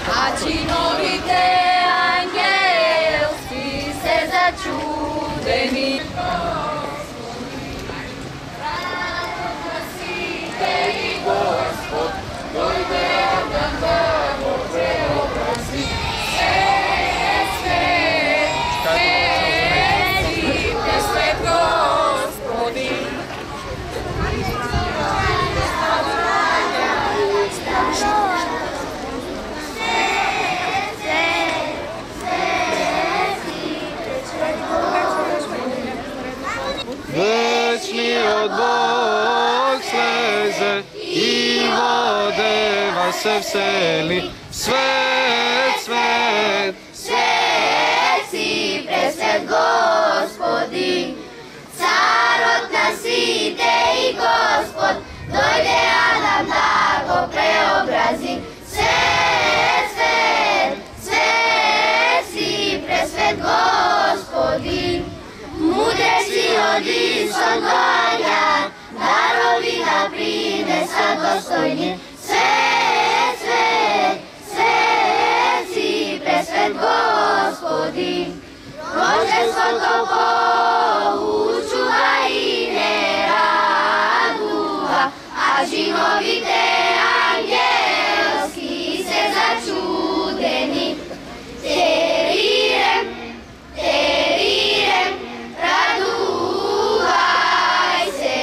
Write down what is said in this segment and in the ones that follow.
a činovite angelski se začudeni. Radosna si tebi, Gospod, dojde dan Bogu preobrazi. Svet Gospodin. Večni od Bog sleze i vode vas se vseli. Svet, svet, Svet si, presvet Gospodin, carotna si te i Gospod, dojde Adam da go preobrazi. Svet, svet, svet si, presvet Gospodin, mudre si od Isodolja, darovi da prinesa dostojni. Svet, svet, svet si, presvet Gospodin, Božestvo to poučuva i ne raduva, a žinovite angelski se začudeni. Terirem, terirem, raduvaj se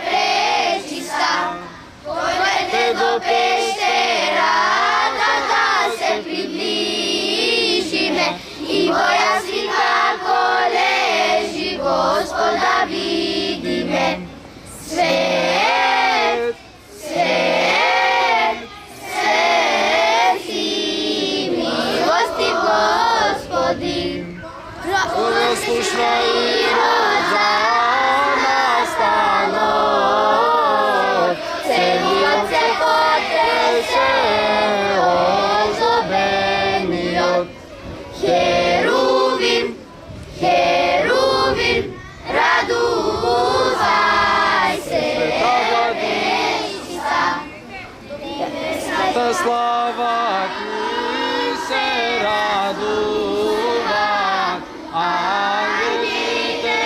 prečista, pojdete do peštera, da se približime i bojazli kako leži Gospoda vidime. Svet, svet, svet si, milosti Gospodin, slušna i rođana stanov, celio se potreše, ozobeni od Heruvim, Heruvim, raduvaj se, prečista, ta slava ti se raduva, angeli te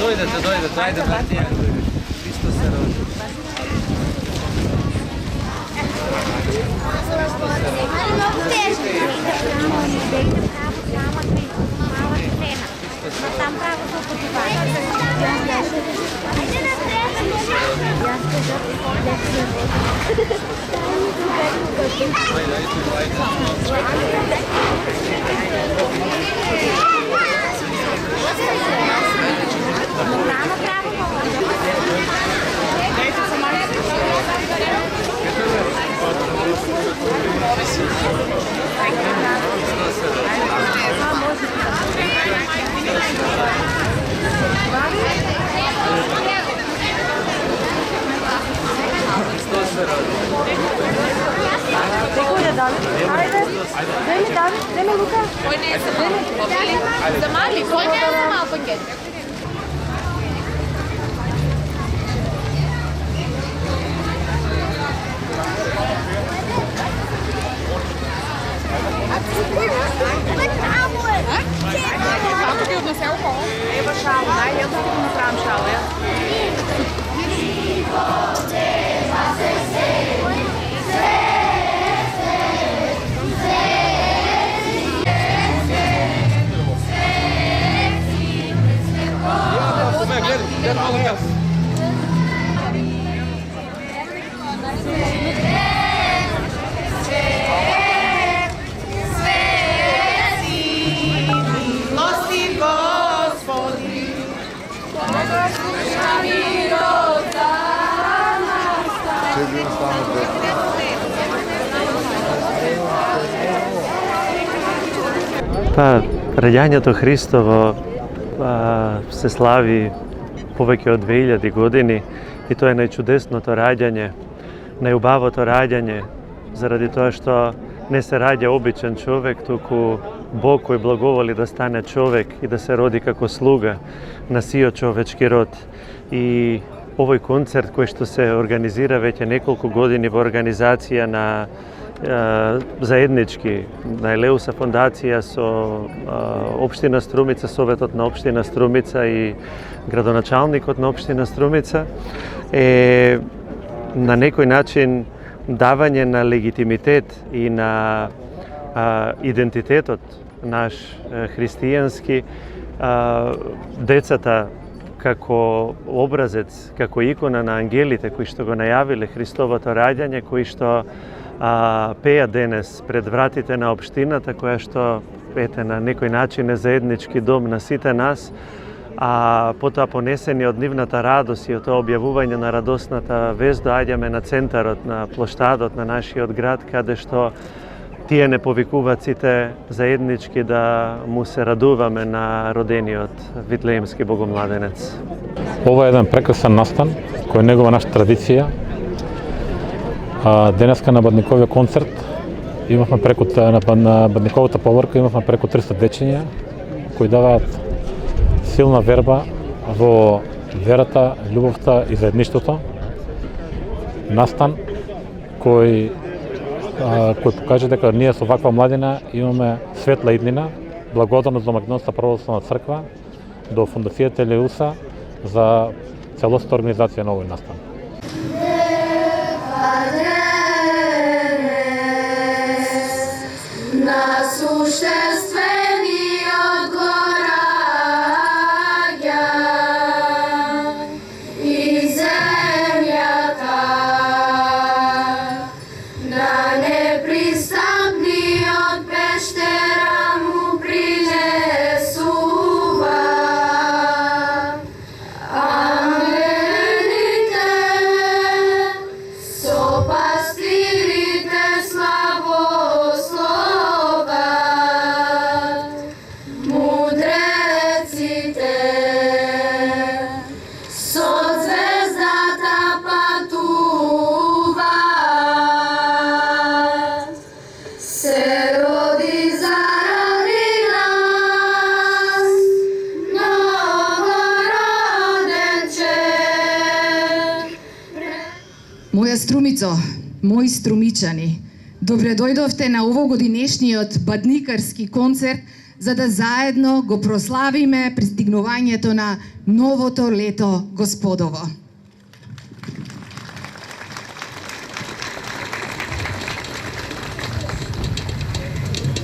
Dojdete, ajde Martija. Hristos se rodi. Tam pravo to počuvanje. Ajde na Vamos. Деми Лука. Кој не е за мал? За мали? Кој не е за мал пакет? Како ги односе алкохол? Ева шала, јас да ти направам шала, ја. Гледай malo јас. Па, раѓањето Христово се слави повеќе од 2000 години и тоа е најчудесното раѓање, најубавото раѓање, заради тоа што не се раѓа обичен човек, туку Бог кој благоволи да стане човек и да се роди како слуга на сиот човечки род. И овој концерт кој што се организира веќе неколку години во организација на заеднички на Елеуса фондација со општина Струмица, Советот на општина Струмица и градоначалникот на општина Струмица е на некој начин давање на легитимитет и на идентитетот наш христијански, децата како образец, како икона на ангелите кои што го најавиле Христовото раѓање, кои што пеа денес пред вратите на општината, која што ете на некој начин е заеднички дом на сите нас, а потоа понесени од нивната радост и од тоа објавување на радосната вест доаѓаме на центарот, на плоштадот на нашиот град, каде што тие не повикуваат сите заеднички да му се радуваме на родениот Витлеемски богомладенец. Ова е еден прекрасен настан кој негова наша традиција. Денеска на Бадниковиот концерт имавме на Бадниковата поврка имавме преку 300 дечиња кои даваат силна верба во верата, љубовта и заедништвото. Настан кој покаже дека ние со ваква младина имаме светла иднина, благодарност до Македонска православна црква, до фондацијата Елеуса за целоста организација на овој настан. Моја Струмицо, мои струмичани, добре дојдовте на овогодинешниот бадникарски концерт за да заедно го прославиме пристигнувањето на новото лето Господово.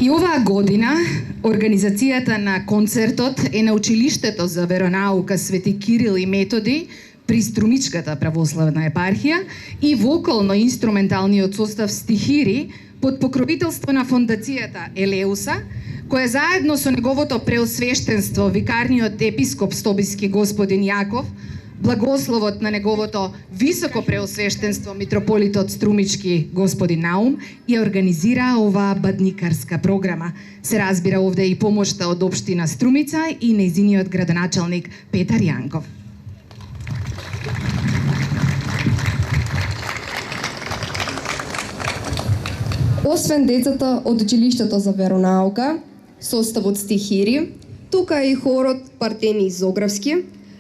И оваа година организацијата на концертот е на училиштето за веронаука Свети Кирил и Методи при Струмичката православна епархија и вокално-инструменталниот состав Стихири под покровителство на фондацијата Елеуса, која заедно со неговото преосвештенство викарниот епископ Стобиски господин Јаков, благословот на неговото високо преосвештенство митрополитот Струмички господин Наум ја организира оваа бадникарска програма. Се разбира овде и помошта од општина Струмица и нејзиниот градоначалник Петар Јанков. Освен децата од училиштето за веронаука, составот стихири, тука е и хорот Партени Зографски,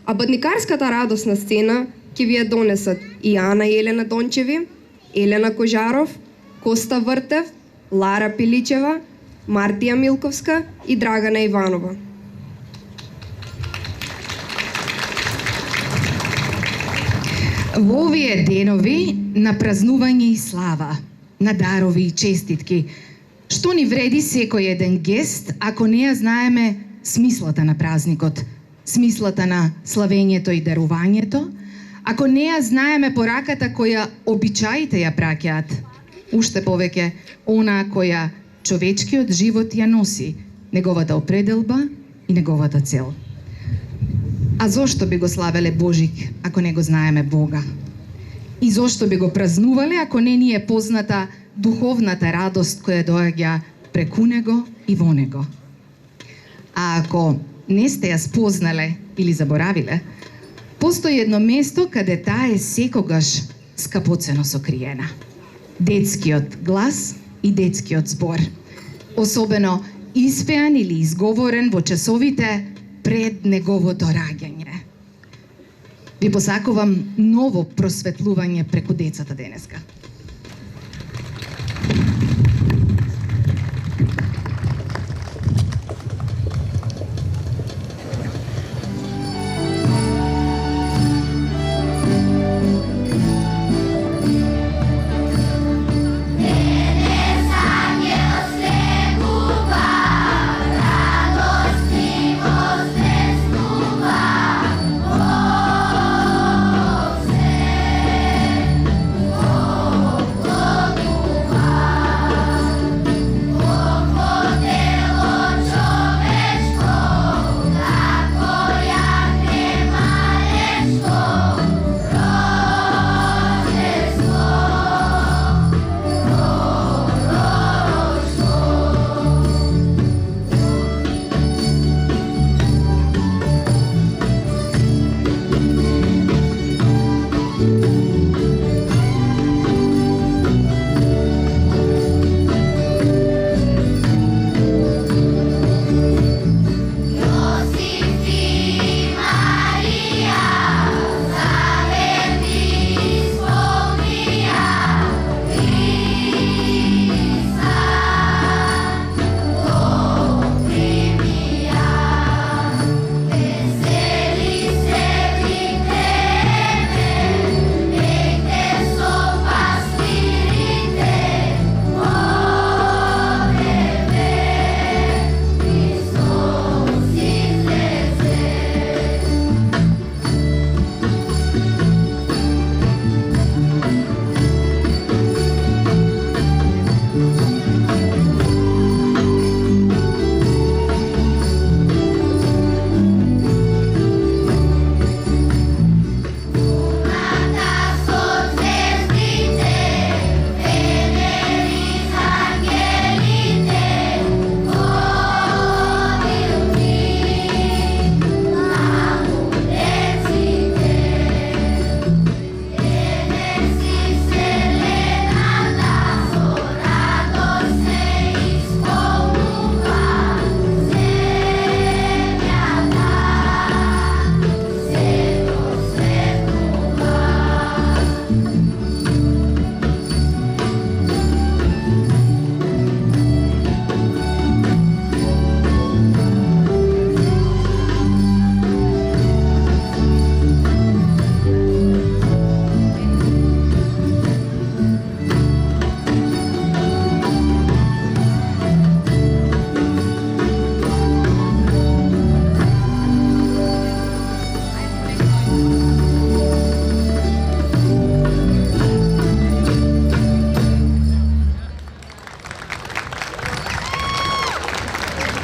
а бадникарската радосна сцена ќе ви ја донесат и Ана и Елена Дончеви, Елена Кожаров, Коста Вртев, Лара Пиличева, Мартија Милковска и Драгана Иванова. Во овие денови на празнување и слава, на дарови и честитки, што ни вреди секој еден гест ако не ја знаеме смислата на празникот, смислата на славењето и дарувањето, ако не ја знаеме пораката која обичаите ја праќаат, уште повеќе она која човечкиот живот ја носи, неговата определба и неговата цел. А зошто би го славеле Божик ако не го знаеме Бога? И зошто би го празнувале ако не ни е позната духовната радост која доаѓа преку него и во него? А ако не сте ја спознале или заборавиле, постои едно место каде таа е секогаш скапоцено сокриена. Детскиот глас и детскиот збор. Особено испеан или изговорен во часовите пред неговото раѓање. Ви посакувам ново просветлување преку децата денеска.